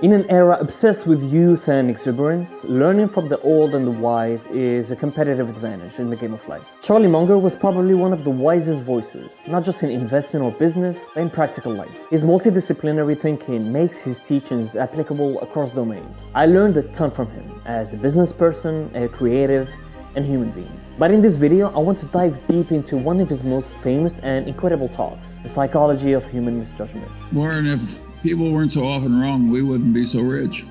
In an era obsessed with youth and exuberance, learning from the old and the wise is a competitive advantage in the game of life. Charlie Munger was probably one of the wisest voices, not just in investing or business, but in practical life. His multidisciplinary thinking makes his teachings applicable across domains. I learned a ton from him as a business person, a creative, and human being. But in this video, I want to dive deep into one of his most famous and incredible talks, the psychology of human misjudgment. Warren, if people weren't so often wrong, we wouldn't be so rich.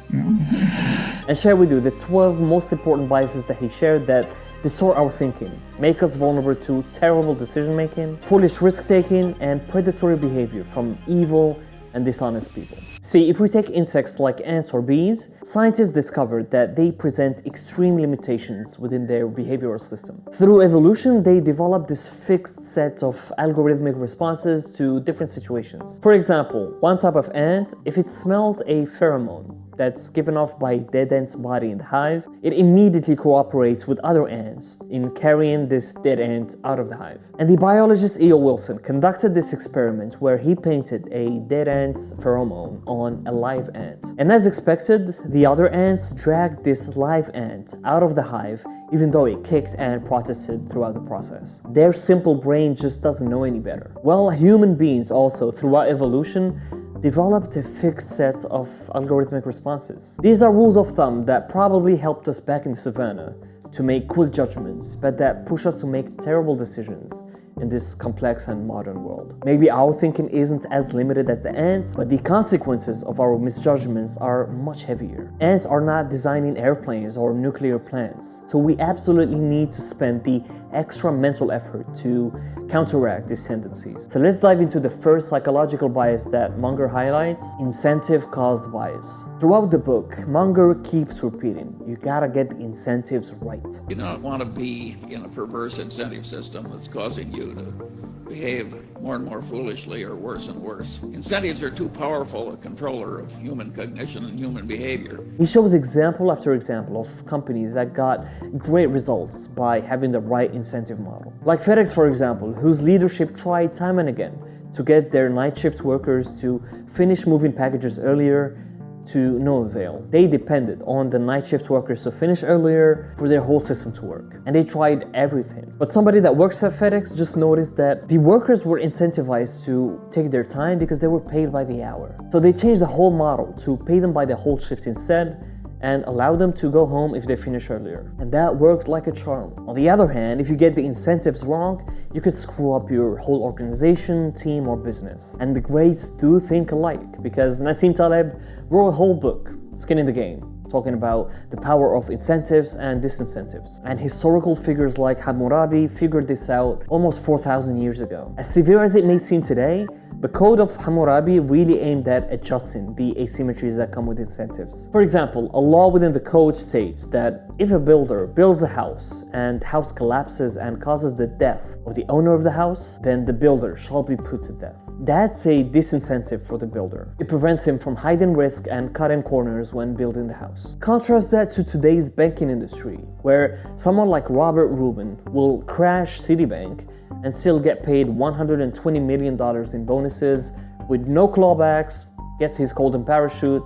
And share with you the 12 most important biases that he shared that distort our thinking, make us vulnerable to terrible decision-making, foolish risk-taking, and predatory behavior from evil and dishonest people. See, if we take insects like ants or bees, scientists discovered that they present extreme limitations within their behavioral system. Through evolution, they developed this fixed set of algorithmic responses to different situations. For example, one type of ant, if it smells a pheromone that's given off by a dead ant's body in the hive, it immediately cooperates with other ants in carrying this dead ant out of the hive. And the biologist E.O. Wilson conducted this experiment where he painted a dead ant's pheromone on a live ant. And as expected, the other ants dragged this live ant out of the hive even though it kicked and protested throughout the process. Their simple brain just doesn't know any better. Well, human beings also, throughout evolution, developed a fixed set of algorithmic responses. These are rules of thumb that probably helped us back in the savannah to make quick judgments, but that push us to make terrible decisions in this complex and modern world. Maybe our thinking isn't as limited as the ants, but the consequences of our misjudgments are much heavier. Ants are not designing airplanes or nuclear plants, so we absolutely need to spend the extra mental effort to counteract these tendencies. So let's dive into the first psychological bias that Munger highlights, incentive-caused bias. Throughout the book, Munger keeps repeating, you gotta get the incentives right. You don't want to be in a perverse incentive system that's causing you to behave more and more foolishly or worse and worse. Incentives are too powerful a controller of human cognition and human behavior. He shows example after example of companies that got great results by having the right incentive model. Like FedEx, for example, whose leadership tried time and again to get their night shift workers to finish moving packages earlier, to no avail. They depended on the night shift workers to finish earlier for their whole system to work. And they tried everything. But somebody that works at FedEx just noticed that the workers were incentivized to take their time because they were paid by the hour. So they changed the whole model to pay them by the whole shift instead and allow them to go home if they finish earlier. And that worked like a charm. On the other hand, if you get the incentives wrong, you could screw up your whole organization, team, or business. And the greats do think alike, because Nassim Taleb wrote a whole book, Skin in the Game, talking about the power of incentives and disincentives. And historical figures like Hammurabi figured this out almost 4,000 years ago. As severe as it may seem today, the code of Hammurabi really aimed at adjusting the asymmetries that come with incentives. For example, a law within the code states that if a builder builds a house and the house collapses and causes the death of the owner of the house, then the builder shall be put to death. That's a disincentive for the builder. It prevents him from hiding risk and cutting corners when building the house. Contrast that to today's banking industry, where someone like Robert Rubin will crash Citibank and still get paid $120 million in bonuses with no clawbacks, gets his golden parachute,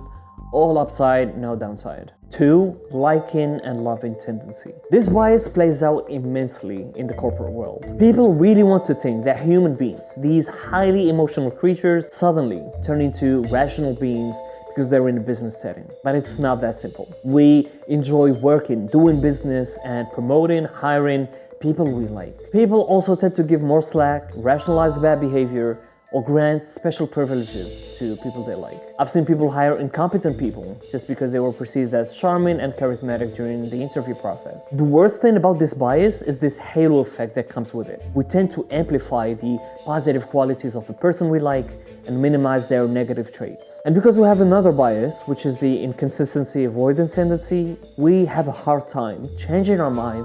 all upside, no downside. 2. Liking and loving tendency. This bias plays out immensely in the corporate world. People really want to think that human beings, these highly emotional creatures, suddenly turn into rational beings because they're in a business setting. But it's not that simple. We enjoy working, doing business, and promoting, hiring people we like. People also tend to give more slack, rationalize bad behavior, or grant special privileges to people they like. I've seen people hire incompetent people just because they were perceived as charming and charismatic during the interview process. The worst thing about this bias is this halo effect that comes with it. We tend to amplify the positive qualities of the person we like and minimize their negative traits. And because we have another bias, which is the inconsistency avoidance tendency, we have a hard time changing our mind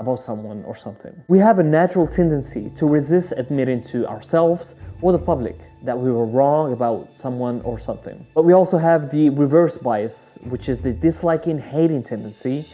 about someone or something. We have a natural tendency to resist admitting to ourselves or the public that we were wrong about someone or something. But we also have the reverse bias, which is the disliking, hating tendency,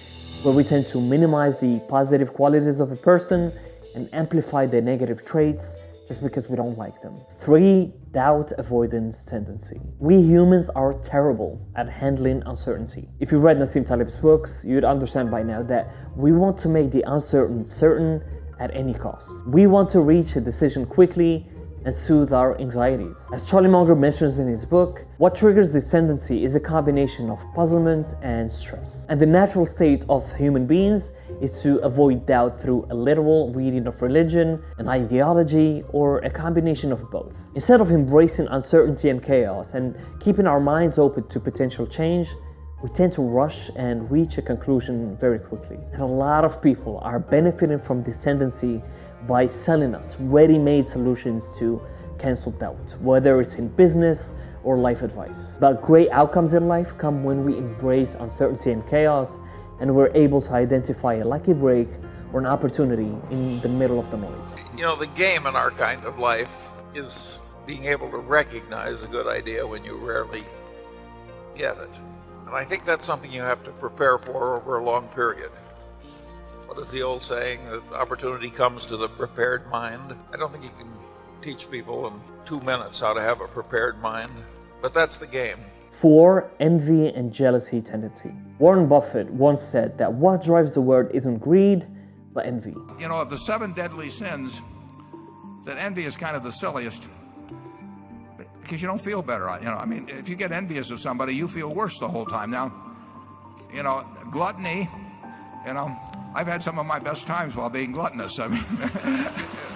where we tend to minimize the positive qualities of a person and amplify their negative traits, just because we don't like them. 3. Doubt avoidance tendency. We humans are terrible at handling uncertainty. If you read Nassim Taleb's books, you'd understand by now that we want to make the uncertain certain at any cost. We want to reach a decision quickly and soothe our anxieties. As Charlie Munger mentions in his book, what triggers this tendency is a combination of puzzlement and stress. And the natural state of human beings is to avoid doubt through a literal reading of religion, an ideology, or a combination of both. Instead of embracing uncertainty and chaos and keeping our minds open to potential change, we tend to rush and reach a conclusion very quickly. And a lot of people are benefiting from this tendency by selling us ready-made solutions to cancel doubt, whether it's in business or life advice. But great outcomes in life come when we embrace uncertainty and chaos, and we're able to identify a lucky break or an opportunity in the middle of the noise. You know, the game in our kind of life is being able to recognize a good idea when you rarely get it. And I think that's something you have to prepare for over a long period. What is the old saying, that opportunity comes to the prepared mind? I don't think you can teach people in 2 minutes how to have a prepared mind, but that's the game. 4. Envy and jealousy tendency. Warren Buffett once said that what drives the world isn't greed, but envy. You know, of the 7 deadly sins, that envy is kind of the silliest, because you don't feel better. You know, I mean, if you get envious of somebody, you feel worse the whole time. Now, you know, gluttony, you know, I've had some of my best times while being gluttonous. I mean,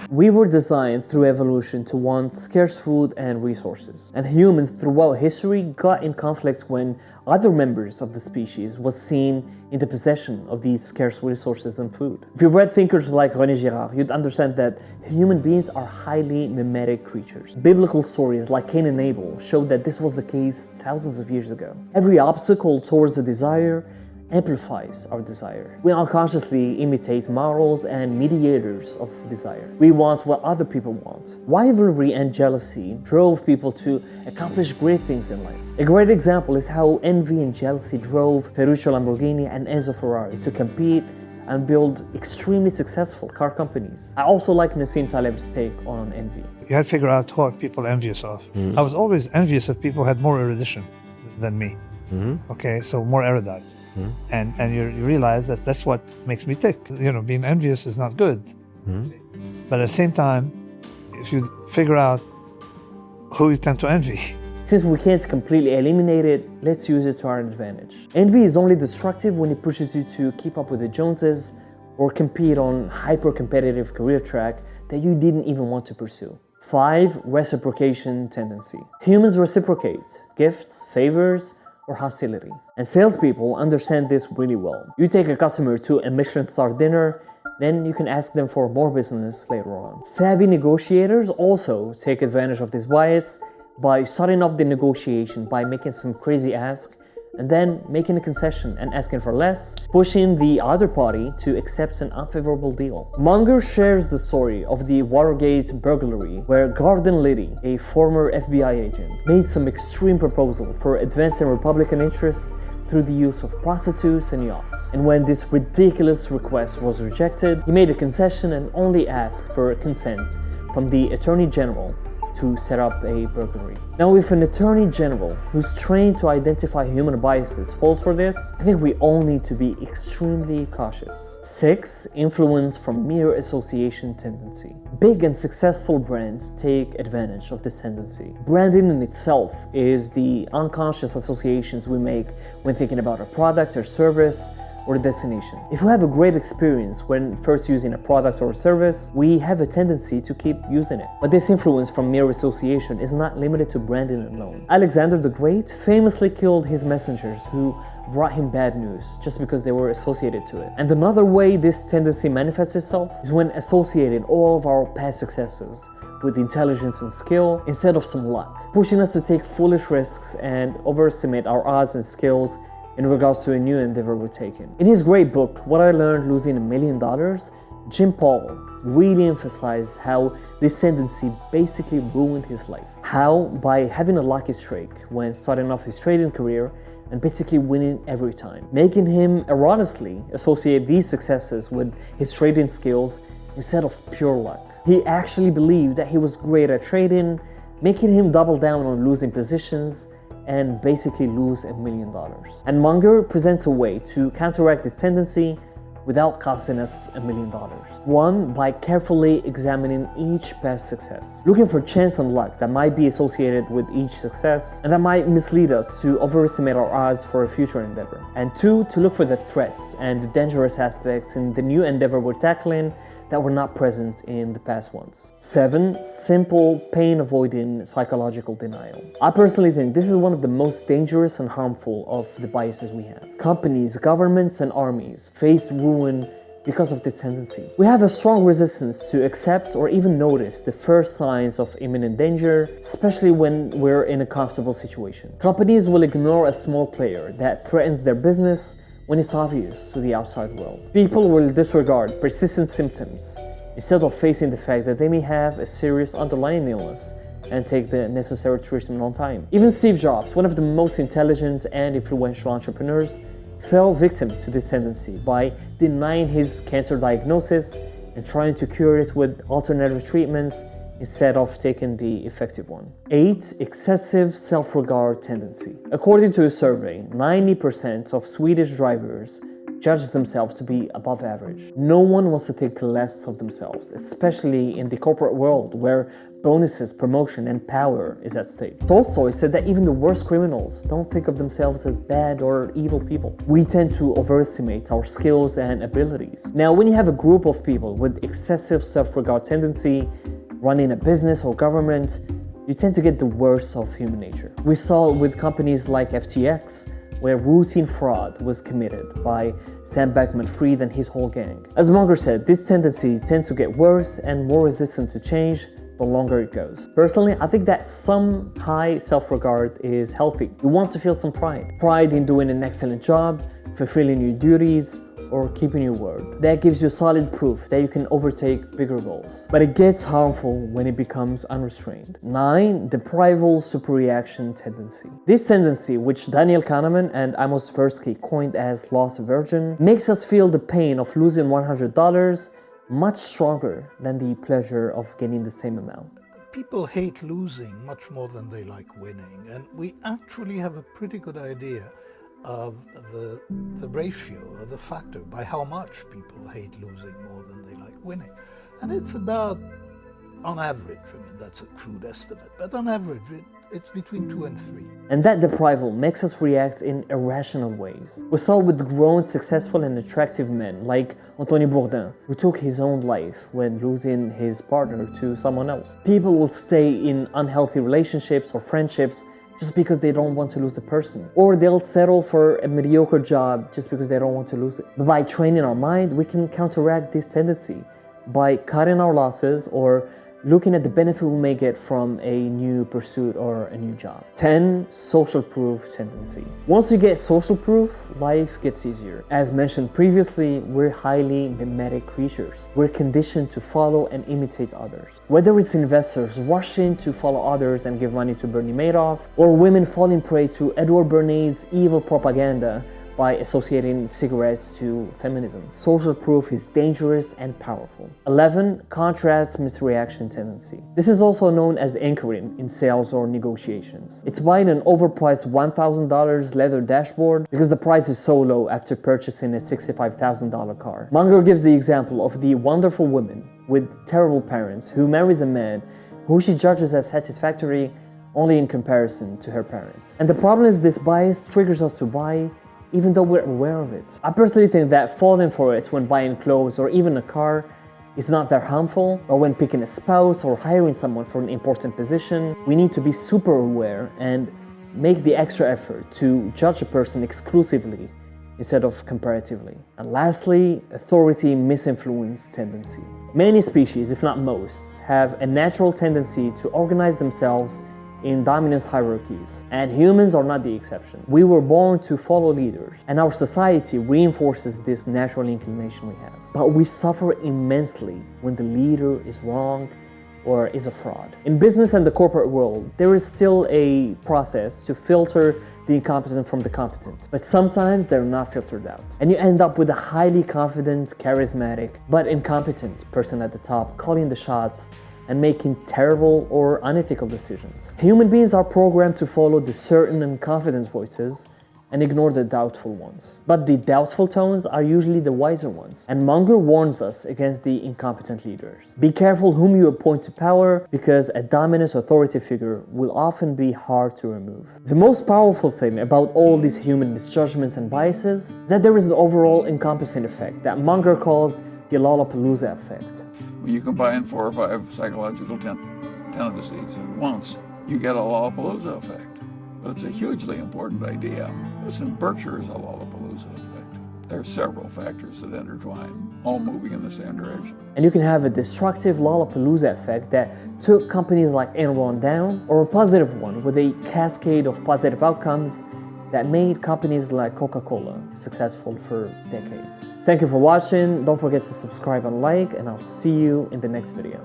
we were designed through evolution to want scarce food and resources. And humans throughout history got in conflict when other members of the species was seen in the possession of these scarce resources and food. If you've read thinkers like René Girard, you'd understand that human beings are highly mimetic creatures. Biblical stories like Cain and Abel showed that this was the case thousands of years ago. Every obstacle towards a desire amplifies our desire. We unconsciously imitate models and mediators of desire. We want what other people want. Rivalry and jealousy drove people to accomplish great things in life. A great example is how envy and jealousy drove Ferruccio Lamborghini and Enzo Ferrari to compete and build extremely successful car companies. I also like Nassim Taleb's take on envy. You had to figure out who are people envious of. I was always envious of people who had more erudition than me. Okay, so more erudite. And you realize that that's what makes me tick. You know, being envious is not good. But at the same time, if you figure out who you tend to envy. Since we can't completely eliminate it, let's use it to our advantage. Envy is only destructive when it pushes you to keep up with the Joneses or compete on hyper-competitive career track that you didn't even want to pursue. 5. Reciprocation tendency. Humans reciprocate gifts, favors, or hostility. And salespeople understand this really well. You take a customer to a Michelin-star dinner, then you can ask them for more business later on. Savvy negotiators also take advantage of this bias by starting off the negotiation by making some crazy ask and then making a concession and asking for less, pushing the other party to accept an unfavorable deal. Munger shares the story of the Watergate burglary, where Gordon Liddy, a former FBI agent, made some extreme proposal for advancing Republican interests through the use of prostitutes and yachts. And when this ridiculous request was rejected, he made a concession and only asked for consent from the Attorney General to set up a burglary. Now, if an attorney general who's trained to identify human biases falls for this, I think we all need to be extremely cautious. 6. Influence from mere association tendency. Big and successful brands take advantage of this tendency. Branding in itself is the unconscious associations we make when thinking about a product or service or a destination. If we have a great experience when first using a product or a service, we have a tendency to keep using it. But this influence from mere association is not limited to branding alone. Alexander the Great famously killed his messengers who brought him bad news just because they were associated to it. And another way this tendency manifests itself is when associating all of our past successes with intelligence and skill instead of some luck, pushing us to take foolish risks and overestimate our odds and skills in regards to a new endeavor we're taking. In his great book, What I Learned Losing $1 Million, Jim Paul really emphasized how this tendency basically ruined his life. How, by having a lucky streak when starting off his trading career and basically winning every time, making him erroneously associate these successes with his trading skills instead of pure luck. He actually believed that he was great at trading, making him double down on losing positions and basically lose $1 million. And Munger presents a way to counteract this tendency without costing us $1 million. One, by carefully examining each past success, looking for chance and luck that might be associated with each success and that might mislead us to overestimate our odds for a future endeavor. And two, to look for the threats and the dangerous aspects in the new endeavor we're tackling that were not present in the past ones. 7. Simple, pain-avoiding psychological denial. I personally think this is one of the most dangerous and harmful of the biases we have. Companies, governments, and armies face ruin because of this tendency. We have a strong resistance to accept or even notice the first signs of imminent danger, especially when we're in a comfortable situation. Companies will ignore a small player that threatens their business when it's obvious to the outside world. People will disregard persistent symptoms instead of facing the fact that they may have a serious underlying illness and take the necessary treatment on time. Even Steve Jobs, one of the most intelligent and influential entrepreneurs, fell victim to this tendency by denying his cancer diagnosis and trying to cure it with alternative treatments instead of taking the effective one. 8. Excessive self-regard tendency. According to a survey, 90% of Swedish drivers judge themselves to be above average. No one wants to think less of themselves, especially in the corporate world where bonuses, promotion, and power is at stake. Tolstoy said that even the worst criminals don't think of themselves as bad or evil people. We tend to overestimate our skills and abilities. Now, when you have a group of people with excessive self-regard tendency, running a business or government, you tend to get the worst of human nature. We saw it with companies like FTX, where routine fraud was committed by Sam Bankman-Fried and his whole gang. As Munger said, this tendency tends to get worse and more resistant to change the longer it goes. Personally, I think that some high self-regard is healthy. You want to feel some pride. Pride in doing an excellent job, fulfilling your duties, or keeping your word. That gives you solid proof that you can overtake bigger goals. But it gets harmful when it becomes unrestrained. 9. Deprival superreaction tendency. This tendency, which Daniel Kahneman and Amos Tversky coined as loss aversion, makes us feel the pain of losing $100 much stronger than the pleasure of getting the same amount. People hate losing much more than they like winning, and we actually have a pretty good idea of the ratio, or the factor, by how much people hate losing more than they like winning. And it's about, on average, I mean, that's a crude estimate, but on average, it's between 2 and 3. And that deprival makes us react in irrational ways. We saw with grown, successful, and attractive men like Anthony Bourdain, who took his own life when losing his partner to someone else. People will stay in unhealthy relationships or friendships just because they don't want to lose the person. Or they'll settle for a mediocre job just because they don't want to lose it. But by training our mind, we can counteract this tendency by cutting our losses or looking at the benefit we may get from a new pursuit or a new job. 10. Social proof tendency. Once you get social proof, life gets easier. As mentioned previously, we're highly mimetic creatures. We're conditioned to follow and imitate others. Whether it's investors rushing to follow others and give money to Bernie Madoff, or women falling prey to Edward Bernays' evil propaganda by associating cigarettes to feminism. Social proof is dangerous and powerful. 11. Contrast misreaction tendency. This is also known as anchoring in sales or negotiations. It's buying an overpriced $1,000 leather dashboard because the price is so low after purchasing a $65,000 car. Munger gives the example of the wonderful woman with terrible parents who marries a man who she judges as satisfactory only in comparison to her parents. And the problem is this bias triggers us to buy even though we're aware of it. I personally think that falling for it when buying clothes or even a car is not that harmful, but when picking a spouse or hiring someone for an important position, we need to be super aware and make the extra effort to judge a person exclusively instead of comparatively. And lastly, authority misinfluence tendency. Many species, if not most, have a natural tendency to organize themselves in dominance hierarchies, and humans are not the exception. We were born to follow leaders, and our society reinforces this natural inclination we have. But we suffer immensely when the leader is wrong or is a fraud. In business and the corporate world, there is still a process to filter the incompetent from the competent, but sometimes they're not filtered out. And you end up with a highly confident, charismatic, but incompetent person at the top calling the shots and making terrible or unethical decisions. Human beings are programmed to follow the certain and confident voices and ignore the doubtful ones. But the doubtful tones are usually the wiser ones. And Munger warns us against the incompetent leaders. Be careful whom you appoint to power, because a dominant authority figure will often be hard to remove. The most powerful thing about all these human misjudgments and biases is that there is an overall encompassing effect that Munger calls the lollapalooza effect. When you combine 4 or 5 psychological tendencies at once, you get a lollapalooza effect. But it's a hugely important idea. Listen, Berkshire is a lollapalooza effect. There are several factors that intertwine, all moving in the same direction. And you can have a destructive lollapalooza effect that took companies like Enron down, or a positive one with a cascade of positive outcomes that made companies like Coca-Cola successful for decades. Thank you for watching. Don't forget to subscribe and like, and I'll see you in the next video.